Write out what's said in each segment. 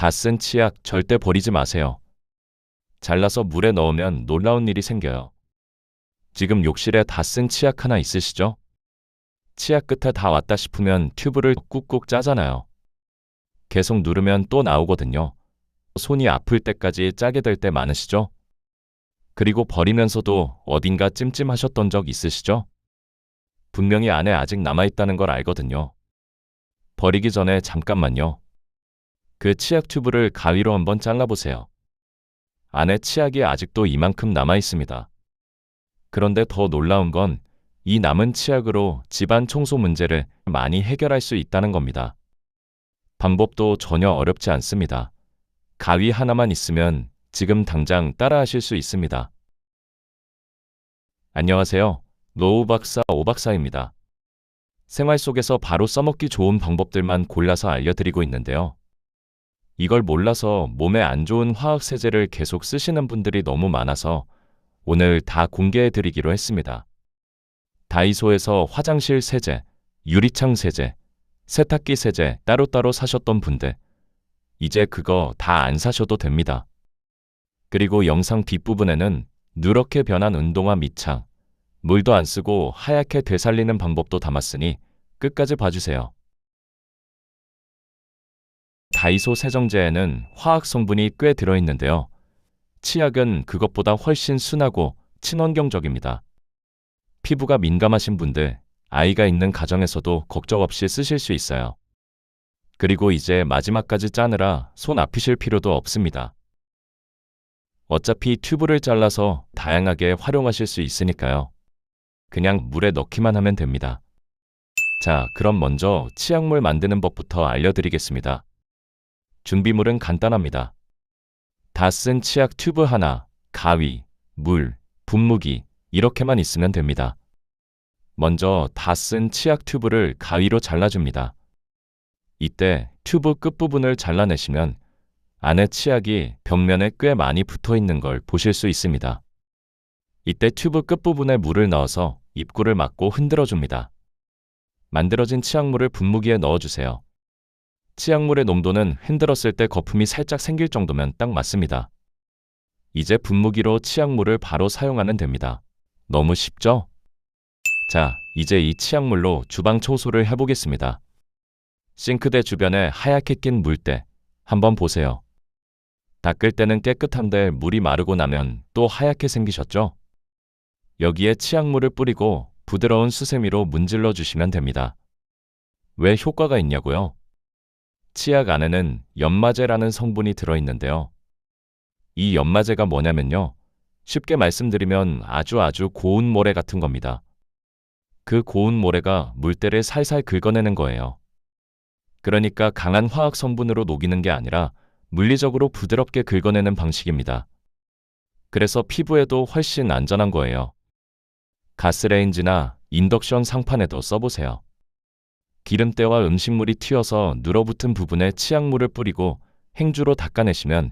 다 쓴 치약 절대 버리지 마세요. 잘라서 물에 넣으면 놀라운 일이 생겨요. 지금 욕실에 다 쓴 치약 하나 있으시죠? 치약 끝에 다 왔다 싶으면 튜브를 꾹꾹 짜잖아요. 계속 누르면 또 나오거든요. 손이 아플 때까지 짜게 될 때 많으시죠? 그리고 버리면서도 어딘가 찜찜하셨던 적 있으시죠? 분명히 안에 아직 남아있다는 걸 알거든요. 버리기 전에 잠깐만요. 그 치약 튜브를 가위로 한번 잘라보세요. 안에 치약이 아직도 이만큼 남아있습니다. 그런데 더 놀라운 건 이 남은 치약으로 집안 청소 문제를 많이 해결할 수 있다는 겁니다. 방법도 전혀 어렵지 않습니다. 가위 하나만 있으면 지금 당장 따라하실 수 있습니다. 안녕하세요. 노우 박사 오 박사입니다. 생활 속에서 바로 써먹기 좋은 방법들만 골라서 알려드리고 있는데요. 이걸 몰라서 몸에 안 좋은 화학세제를 계속 쓰시는 분들이 너무 많아서 오늘 다 공개해드리기로 했습니다. 다이소에서 화장실 세제, 유리창 세제, 세탁기 세제 따로따로 사셨던 분들, 이제 그거 다 안 사셔도 됩니다. 그리고 영상 뒷부분에는 누렇게 변한 운동화 밑창, 물도 안 쓰고 하얗게 되살리는 방법도 담았으니 끝까지 봐주세요. 다이소 세정제에는 화학 성분이 꽤 들어있는데요. 치약은 그것보다 훨씬 순하고 친환경적입니다. 피부가 민감하신 분들, 아이가 있는 가정에서도 걱정 없이 쓰실 수 있어요. 그리고 이제 마지막까지 짜느라 손 아프실 필요도 없습니다. 어차피 튜브를 잘라서 다양하게 활용하실 수 있으니까요. 그냥 물에 넣기만 하면 됩니다. 자, 그럼 먼저 치약물 만드는 법부터 알려드리겠습니다. 준비물은 간단합니다. 다 쓴 치약 튜브 하나, 가위, 물, 분무기 이렇게만 있으면 됩니다. 먼저 다 쓴 치약 튜브를 가위로 잘라줍니다. 이때 튜브 끝부분을 잘라내시면 안에 치약이 벽면에 꽤 많이 붙어 있는 걸 보실 수 있습니다. 이때 튜브 끝부분에 물을 넣어서 입구를 막고 흔들어 줍니다. 만들어진 치약물을 분무기에 넣어주세요. 치약물의 농도는 흔들었을 때 거품이 살짝 생길 정도면 딱 맞습니다. 이제 분무기로 치약물을 바로 사용하면 됩니다. 너무 쉽죠? 자, 이제 이 치약물로 주방 청소를 해보겠습니다. 싱크대 주변에 하얗게 낀 물때 한번 보세요. 닦을 때는 깨끗한데 물이 마르고 나면 또 하얗게 생기셨죠? 여기에 치약물을 뿌리고 부드러운 수세미로 문질러 주시면 됩니다. 왜 효과가 있냐고요? 치약 안에는 연마제라는 성분이 들어있는데요. 이 연마제가 뭐냐면요. 쉽게 말씀드리면 아주 고운 모래 같은 겁니다. 그 고운 모래가 물때를 살살 긁어내는 거예요. 그러니까 강한 화학 성분으로 녹이는 게 아니라 물리적으로 부드럽게 긁어내는 방식입니다. 그래서 피부에도 훨씬 안전한 거예요. 가스레인지나 인덕션 상판에도 써보세요. 기름때와 음식물이 튀어서 눌어붙은 부분에 치약물을 뿌리고 행주로 닦아내시면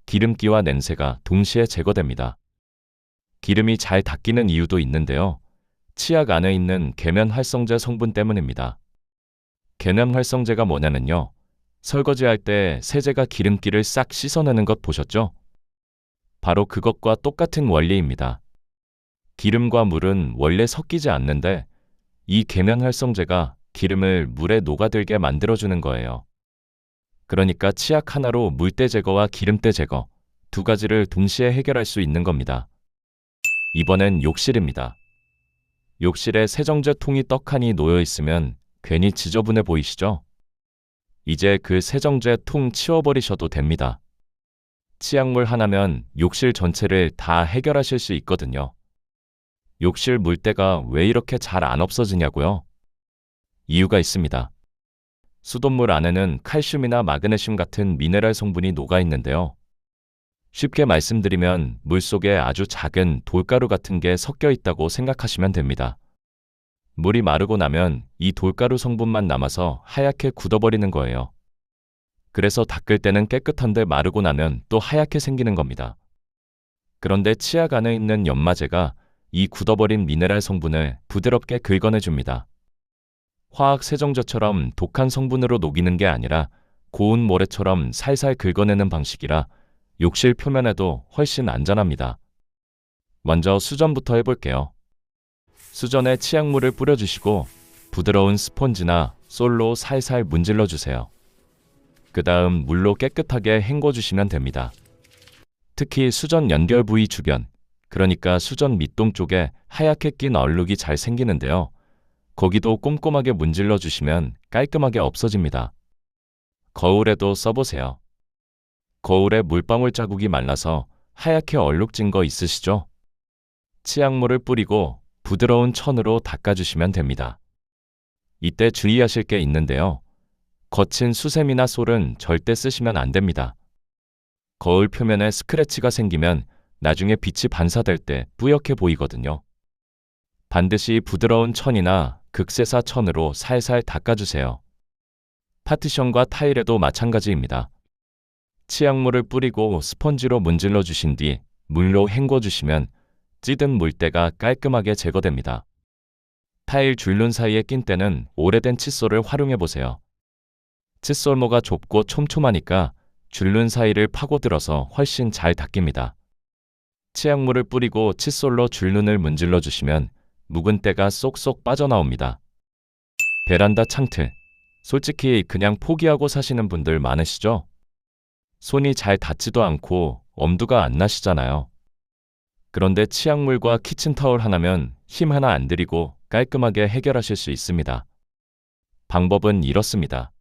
기름기와 냄새가 동시에 제거됩니다. 기름이 잘 닦이는 이유도 있는데요. 치약 안에 있는 계면활성제 성분 때문입니다. 계면활성제가 뭐냐면요. 설거지할 때 세제가 기름기를 싹 씻어내는 것 보셨죠? 바로 그것과 똑같은 원리입니다. 기름과 물은 원래 섞이지 않는데 이 계면활성제가 기름을 물에 녹아들게 만들어주는 거예요. 그러니까 치약 하나로 물때 제거와 기름때 제거 두 가지를 동시에 해결할 수 있는 겁니다. 이번엔 욕실입니다. 욕실에 세정제 통이 떡하니 놓여 있으면 괜히 지저분해 보이시죠? 이제 그 세정제 통 치워버리셔도 됩니다. 치약물 하나면 욕실 전체를 다 해결하실 수 있거든요. 욕실 물때가 왜 이렇게 잘 안 없어지냐고요? 이유가 있습니다. 수돗물 안에는 칼슘이나 마그네슘 같은 미네랄 성분이 녹아 있는데요. 쉽게 말씀드리면 물속에 아주 작은 돌가루 같은 게 섞여 있다고 생각하시면 됩니다. 물이 마르고 나면 이 돌가루 성분만 남아서 하얗게 굳어버리는 거예요. 그래서 닦을 때는 깨끗한데 마르고 나면 또 하얗게 생기는 겁니다. 그런데 치약 안에 있는 연마제가 이 굳어버린 미네랄 성분을 부드럽게 긁어내줍니다. 화학 세정제처럼 독한 성분으로 녹이는 게 아니라 고운 모래처럼 살살 긁어내는 방식이라 욕실 표면에도 훨씬 안전합니다. 먼저 수전부터 해볼게요. 수전에 치약물을 뿌려주시고 부드러운 스펀지나 솔로 살살 문질러주세요. 그 다음 물로 깨끗하게 헹궈주시면 됩니다. 특히 수전 연결 부위 주변, 그러니까 수전 밑동 쪽에 하얗게 낀 얼룩이 잘 생기는데요. 거기도 꼼꼼하게 문질러 주시면 깔끔하게 없어집니다. 거울에도 써보세요. 거울에 물방울 자국이 말라서 하얗게 얼룩진 거 있으시죠? 치약물을 뿌리고 부드러운 천으로 닦아주시면 됩니다. 이때 주의하실 게 있는데요. 거친 수세미나 솔은 절대 쓰시면 안 됩니다. 거울 표면에 스크래치가 생기면 나중에 빛이 반사될 때 뿌옇게 보이거든요. 반드시 부드러운 천이나 극세사 천으로 살살 닦아주세요. 파티션과 타일에도 마찬가지입니다. 치약물을 뿌리고 스펀지로 문질러 주신 뒤 물로 헹궈 주시면 찌든 물때가 깔끔하게 제거됩니다. 타일 줄눈 사이에 낀 때는 오래된 칫솔을 활용해 보세요. 칫솔모가 좁고 촘촘하니까 줄눈 사이를 파고들어서 훨씬 잘 닦입니다. 치약물을 뿌리고 칫솔로 줄눈을 문질러 주시면 묵은 때가 쏙쏙 빠져나옵니다. 베란다 창틀, 솔직히 그냥 포기하고 사시는 분들 많으시죠? 손이 잘 닿지도 않고 엄두가 안 나시잖아요. 그런데 치약물과 키친타올 하나면 힘 하나 안 들이고 깔끔하게 해결하실 수 있습니다. 방법은 이렇습니다.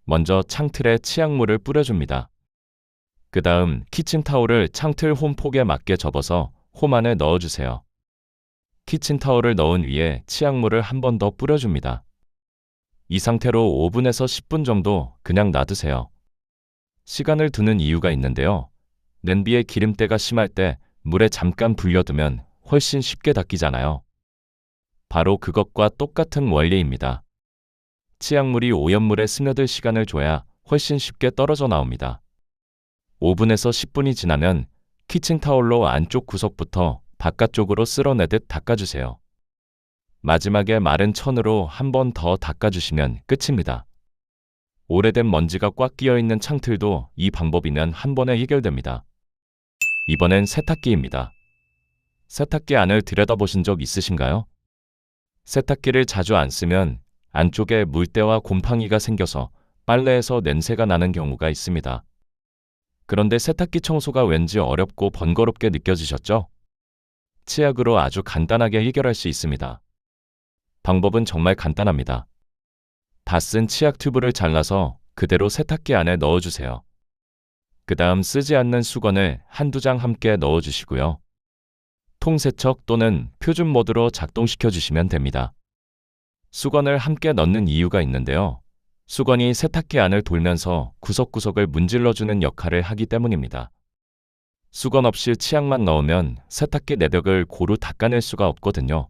먼저 창틀에 치약물을 뿌려줍니다. 그 다음 키친타올을 창틀 홈 폭에 맞게 접어서 홈 안에 넣어주세요. 키친타올을 넣은 위에 치약물을 한 번 더 뿌려줍니다. 이 상태로 5분에서 10분 정도 그냥 놔두세요. 시간을 두는 이유가 있는데요. 냄비에 기름때가 심할 때 물에 잠깐 불려두면 훨씬 쉽게 닦이잖아요. 바로 그것과 똑같은 원리입니다. 치약물이 오염물에 스며들 시간을 줘야 훨씬 쉽게 떨어져 나옵니다. 5분에서 10분이 지나면 키친타올로 안쪽 구석부터 바깥쪽으로 쓸어내듯 닦아주세요. 마지막에 마른 천으로 한 번 더 닦아주시면 끝입니다. 오래된 먼지가 꽉 끼어있는 창틀도 이 방법이면 한 번에 해결됩니다. 이번엔 세탁기입니다. 세탁기 안을 들여다보신 적 있으신가요? 세탁기를 자주 안 쓰면 안쪽에 물때와 곰팡이가 생겨서 빨래에서 냄새가 나는 경우가 있습니다. 그런데 세탁기 청소가 왠지 어렵고 번거롭게 느껴지셨죠? 치약으로 아주 간단하게 해결할 수 있습니다. 방법은 정말 간단합니다. 다 쓴 치약 튜브를 잘라서 그대로 세탁기 안에 넣어주세요. 그 다음 쓰지 않는 수건을 한두 장 함께 넣어주시고요. 통세척 또는 표준 모드로 작동시켜 주시면 됩니다. 수건을 함께 넣는 이유가 있는데요. 수건이 세탁기 안을 돌면서 구석구석을 문질러주는 역할을 하기 때문입니다. 수건 없이 치약만 넣으면 세탁기 내벽을 고루 닦아낼 수가 없거든요.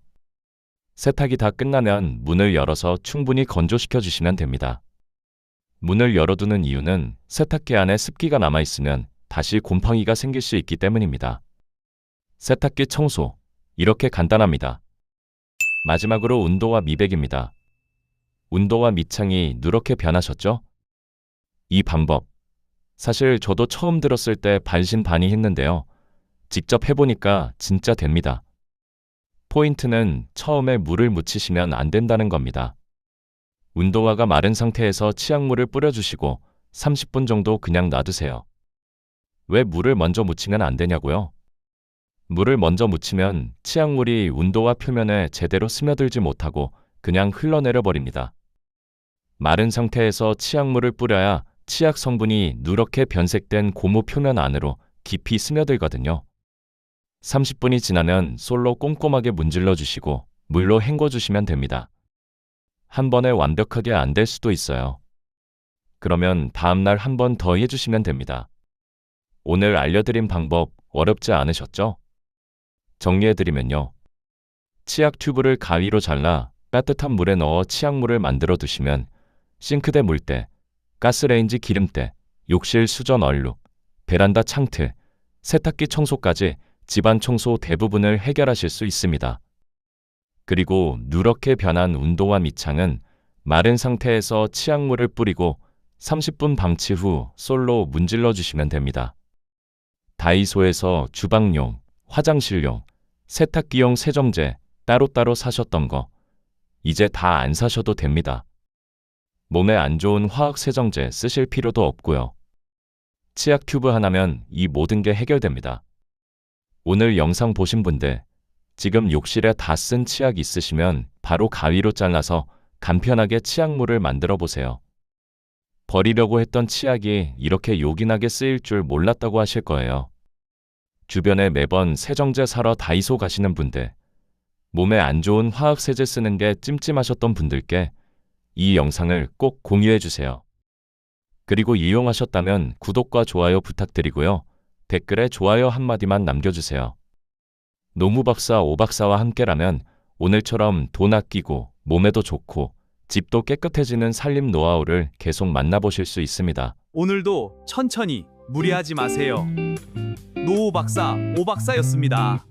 세탁이 다 끝나면 문을 열어서 충분히 건조시켜 주시면 됩니다. 문을 열어두는 이유는 세탁기 안에 습기가 남아있으면 다시 곰팡이가 생길 수 있기 때문입니다. 세탁기 청소, 이렇게 간단합니다. 마지막으로 운도와 미백입니다. 운도와 밑창이 누렇게 변하셨죠? 이 방법, 사실 저도 처음 들었을 때 반신반의했는데요. 직접 해보니까 진짜 됩니다. 포인트는 처음에 물을 묻히시면 안 된다는 겁니다. 운도화가 마른 상태에서 치약물을 뿌려주시고 30분 정도 그냥 놔두세요. 왜 물을 먼저 묻히면 안 되냐고요? 물을 먼저 묻히면 치약물이 운도화 표면에 제대로 스며들지 못하고 그냥 흘러내려 버립니다. 마른 상태에서 치약물을 뿌려야 치약 성분이 누렇게 변색된 고무 표면 안으로 깊이 스며들거든요. 30분이 지나면 솔로 꼼꼼하게 문질러 주시고 물로 헹궈 주시면 됩니다. 한 번에 완벽하게 안 될 수도 있어요. 그러면 다음날 한 번 더 해주시면 됩니다. 오늘 알려드린 방법 어렵지 않으셨죠? 정리해드리면요. 치약 튜브를 가위로 잘라 따뜻한 물에 넣어 치약물을 만들어 두시면 싱크대 물때, 가스레인지 기름때, 욕실 수전 얼룩, 베란다 창틀, 세탁기 청소까지 집안 청소 대부분을 해결하실 수 있습니다. 그리고 누렇게 변한 운도화 밑창은 마른 상태에서 치약물을 뿌리고 30분 방치 후 솔로 문질러 주시면 됩니다. 다이소에서 주방용, 화장실용, 세탁기용 세정제 따로따로 사셨던 거 이제 다 안 사셔도 됩니다. 몸에 안 좋은 화학 세정제 쓰실 필요도 없고요. 치약 튜브 하나면 이 모든 게 해결됩니다. 오늘 영상 보신 분들 지금 욕실에 다 쓴 치약 있으시면 바로 가위로 잘라서 간편하게 치약물을 만들어 보세요. 버리려고 했던 치약이 이렇게 요긴하게 쓰일 줄 몰랐다고 하실 거예요. 주변에 매번 세정제 사러 다이소 가시는 분들, 몸에 안 좋은 화학세제 쓰는 게 찜찜하셨던 분들께 이 영상을 꼭 공유해 주세요. 그리고 이용하셨다면 구독과 좋아요 부탁드리고요. 댓글에 좋아요 한마디만 남겨주세요. 노무박사 오박사와 함께라면 오늘처럼 돈 아끼고 몸에도 좋고 집도 깨끗해지는 살림 노하우를 계속 만나보실 수 있습니다. 오늘도 천천히 무리하지 마세요. 노 박사, 오 박사였습니다.